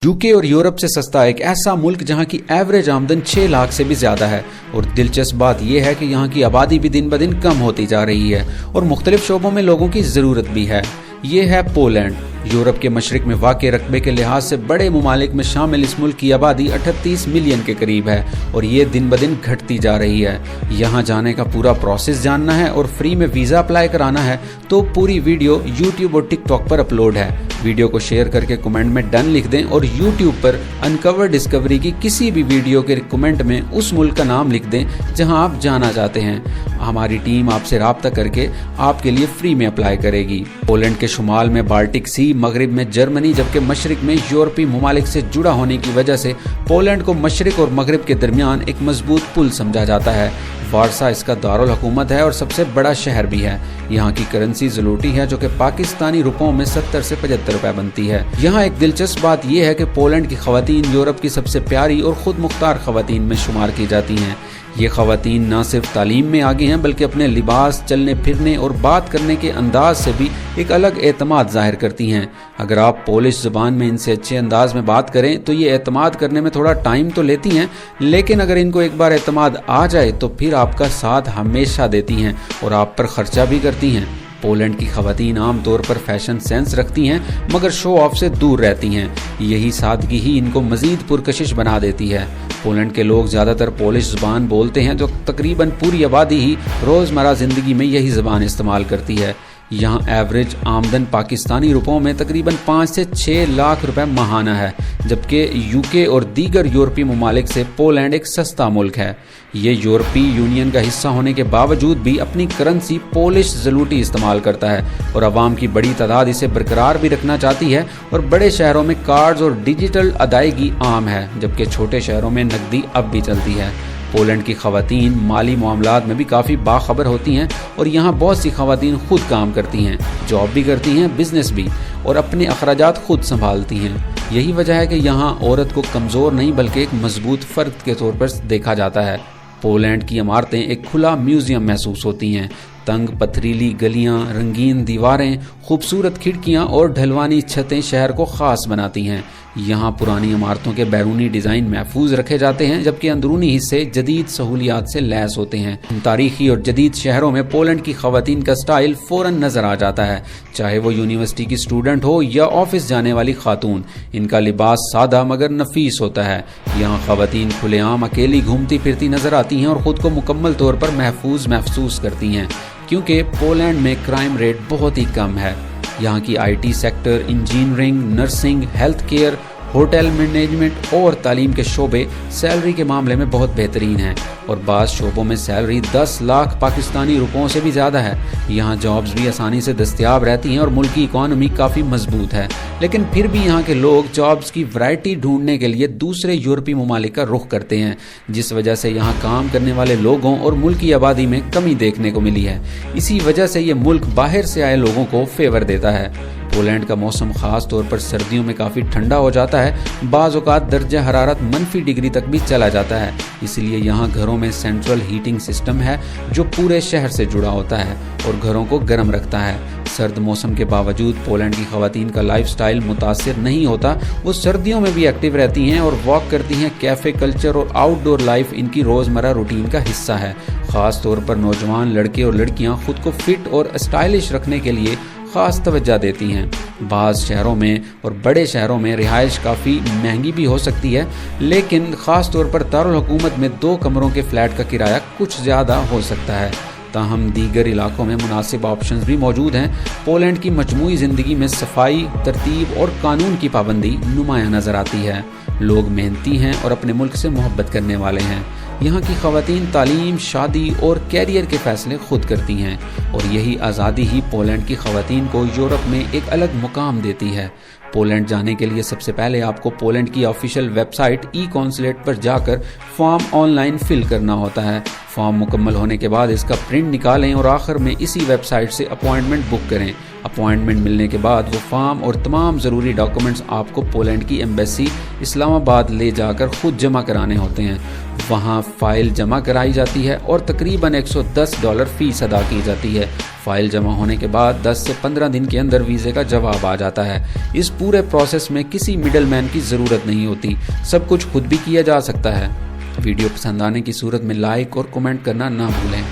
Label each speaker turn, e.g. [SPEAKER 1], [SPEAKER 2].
[SPEAKER 1] UK और Europe से सस्ता एक ऐसा मुल्क जहां की एवरेज आमदन 6 लाख से भी ज्यादा है। और दिलचस्प बात यह है कि यहां की आबादी भी दिन ब दिन कम होती जा रही है और मुख्तलिफ शोबों में लोगों की जरूरत भी है। ये है पोलैंड। यूरोप के मशरिक में वाक़े रकबे के लिहाज से बड़े मुमालिक में शामिल इस मुल्क की आबादी 38 मिलियन के करीब है और ये दिन ब दिन घटती जा रही है। यहाँ जाने का पूरा प्रोसेस जानना है और फ्री में वीज़ा अप्लाई कराना है तो पूरी वीडियो यूट्यूब और टिकटॉक पर अपलोड है। वीडियो को शेयर करके कमेंट में डन लिख दें और यूट्यूब पर अनकवर डिस्कवरी की किसी भी वीडियो के कमेंट में उस मुल्क का नाम लिख दें जहां आप जाना चाहते हैं। हमारी टीम आपसे राब्ता करके आपके लिए फ्री में अप्लाई करेगी। पोलैंड के शुमाल में बाल्टिक सी, मगरिब में जर्मनी, जबकि मशरिक में यूरोपीय ममालिक से जुड़ा होने की वजह से पोलैंड को मशरिक और मगरिब के दरमियान एक मजबूत पुल समझा जाता है। वारसा इसका दारुल हुकूमत है और सबसे बड़ा शहर भी है। यहाँ की करेंसी ज़लूटी है जो कि पाकिस्तानी रुपयों में 70 से 75 रुपए बनती है। यहाँ एक दिलचस्प बात यह है कि पोलैंड की खवातीन यूरोप की सबसे प्यारी और खुद मुख्तार खवातीन में शुमार की जाती हैं। ये खवातीन न सिर्फ तालीम में आगे हैं बल्कि अपने लिबास, चलने फिरने और बात करने के अंदाज से भी एक अलग एतमाद जाहिर करती हैं। अगर आप पोलिश ज़बान में इनसे अच्छे अंदाज में बात करें तो ये एतमाद करने में थोड़ा टाइम तो लेती हैं, लेकिन अगर इनको एक बार एतमाद आ जाए तो फिर आपका साथ हमेशा देती हैं और आप पर खर्चा भी करती हैं। पोलैंड की खवातीन आम तौर पर फैशन सेंस रखती हैं मगर शो ऑफ से दूर रहती हैं। यही सादगी ही इनको मजीद पुरकशिश बना देती है। पोलैंड के लोग ज़्यादातर पोलिश ज़बान बोलते हैं, जो तकरीबन पूरी आबादी ही रोज़मर्रा ज़िंदगी में यही ज़बान इस्तेमाल करती है। यहाँ एवरेज आमदन पाकिस्तानी रुपयों में तकरीबन 5 से 6 लाख रुपए माहाना है, जबकि यूके और दीगर यूरोपीय ममालिक से पोलैंड एक सस्ता मुल्क है। ये यूरोपीय यूनियन का हिस्सा होने के बावजूद भी अपनी करेंसी पोलिश ज़लूटी इस्तेमाल करता है और आवाम की बड़ी तादाद इसे बरकरार भी रखना चाहती है। और बड़े शहरों में कार्ड्स और डिजिटल अदायगी आम है, जबकि छोटे शहरों में नकदी अब भी चलती है। पोलैंड की खवातीन माली मामलात में भी काफ़ी बाखबर होती हैं और यहाँ बहुत सी खवातीन खुद काम करती हैं, जॉब भी करती हैं, बिजनेस भी, और अपने अखराजात खुद संभालती हैं। यही वजह है कि यहाँ औरत को कमज़ोर नहीं बल्कि एक मजबूत फ़र्द के तौर पर देखा जाता है। पोलैंड की इमारतें एक खुला म्यूज़ियम महसूस होती हैं। तंग पथरीली गलियां, रंगीन दीवारें, खूबसूरत खिड़कियां और ढलवानी छतें शहर को ख़ास बनाती हैं। यहाँ पुरानी इमारतों के बैरूनी डिज़ाइन महफूज रखे जाते हैं, जबकि अंदरूनी हिस्से जदीद सहूलियात से लैस होते हैं। तारीखी और जदीद शहरों में पोलैंड की खवातीन का स्टाइल फ़ौरन नज़र आ जाता है, चाहे वो यूनिवर्सिटी की स्टूडेंट हो या ऑफिस जाने वाली खातून। इनका लिबास सादा मगर नफीस होता है। यहाँ खवातीन खुलेआम अकेली घूमती फिरती नज़र आती हैं और ख़ुद को मुकम्मल तौर पर महफूज महसूस करती हैं, क्योंकि पोलैंड में क्राइम रेट बहुत ही कम है। यहाँ की IT sector, engineering, nursing, health care, hotel management और तालीम के शोबे सैलरी के मामले में बहुत बेहतरीन हैं और बाज़ शोबों में सैलरी 10 लाख पाकिस्तानी रुपयों से भी ज़्यादा है। यहाँ जॉब्स भी आसानी से दस्तयाब रहती हैं और मुल्क की इकॉनमी काफ़ी मजबूत है, लेकिन फिर भी यहाँ के लोग जॉब्स की वैरायटी ढूंढने के लिए दूसरे यूरोपीय ममालिक का रुख करते हैं, जिस वजह से यहाँ काम करने वाले लोगों और मुल्क की आबादी में कमी देखने को मिली है। इसी वजह से ये मुल्क बाहर से आए लोगों को फेवर देता है। पोलैंड का मौसम खास तौर पर सर्दियों में काफ़ी ठंडा हो जाता है। बाज़ औक़ात दर्जा हरारत -डिग्री तक भी चला जाता है। इसलिए यहाँ घरों में सेंट्रल हीटिंग सिस्टम है जो पूरे शहर से जुड़ा होता है और घरों को गर्म रखता है। सर्द मौसम के बावजूद पोलैंड की खवातीन का लाइफस्टाइल मुतासिर नहीं होता। वो सर्दियों में भी एक्टिव रहती हैं और वॉक करती हैं। कैफ़े कल्चर और आउटडोर लाइफ इनकी रोज़मर्रा रूटीन का हिस्सा है। ख़ास तौर पर नौजवान लड़के और लड़कियाँ खुद को फिट और स्टाइलिश रखने के लिए ख़ास तवज्जो देती हैं। बाज़ शहरों में और बड़े शहरों में रिहाइश काफ़ी महंगी भी हो सकती है, लेकिन ख़ास तौर पर दारुल हुकूमत में 2 कमरों के फ्लैट का किराया कुछ ज़्यादा हो सकता है। ताहम दीगर इलाकों में मुनासिब ऑप्शंस भी मौजूद हैं। पोलैंड की मजमूई ज़िंदगी में सफाई, तरतीब और कानून की पाबंदी नुमायाँ नज़र आती है। लोग मेहनती हैं और अपने मुल्क से मोहब्बत करने वाले हैं। यहाँ की खवातीन तालीम, शादी और कैरियर के फ़ैसले खुद करती हैं और यही आज़ादी ही पोलैंड की खवातीन को यूरोप में एक अलग मुकाम देती है। पोलैंड जाने के लिए सबसे पहले आपको पोलैंड की ऑफिशियल वेबसाइट ई-कॉन्सुलेट पर जाकर फॉर्म ऑनलाइन फिल करना होता है। फॉर्म मुकम्मल होने के बाद इसका प्रिंट निकालें और आखिर में इसी वेबसाइट से अपॉइंटमेंट बुक करें। अपॉइंटमेंट मिलने के बाद वो फॉर्म और तमाम ज़रूरी डॉक्यूमेंट्स आपको पोलैंड की एम्बेसी इस्लामाबाद ले जाकर ख़ुद जमा कराने होते हैं। वहाँ फ़ाइल जमा कराई जाती है और तकरीबन $110 फ़ीस अदा की जाती है। फ़ाइल जमा होने के बाद 10 से 15 दिन के अंदर वीज़े का जवाब आ जाता है। इस पूरे प्रोसेस में किसी मिडल मैन की ज़रूरत नहीं होती, सब कुछ खुद भी किया जा सकता है। वीडियो पसंद आने की सूरत में लाइक और कमेंट करना ना भूलें।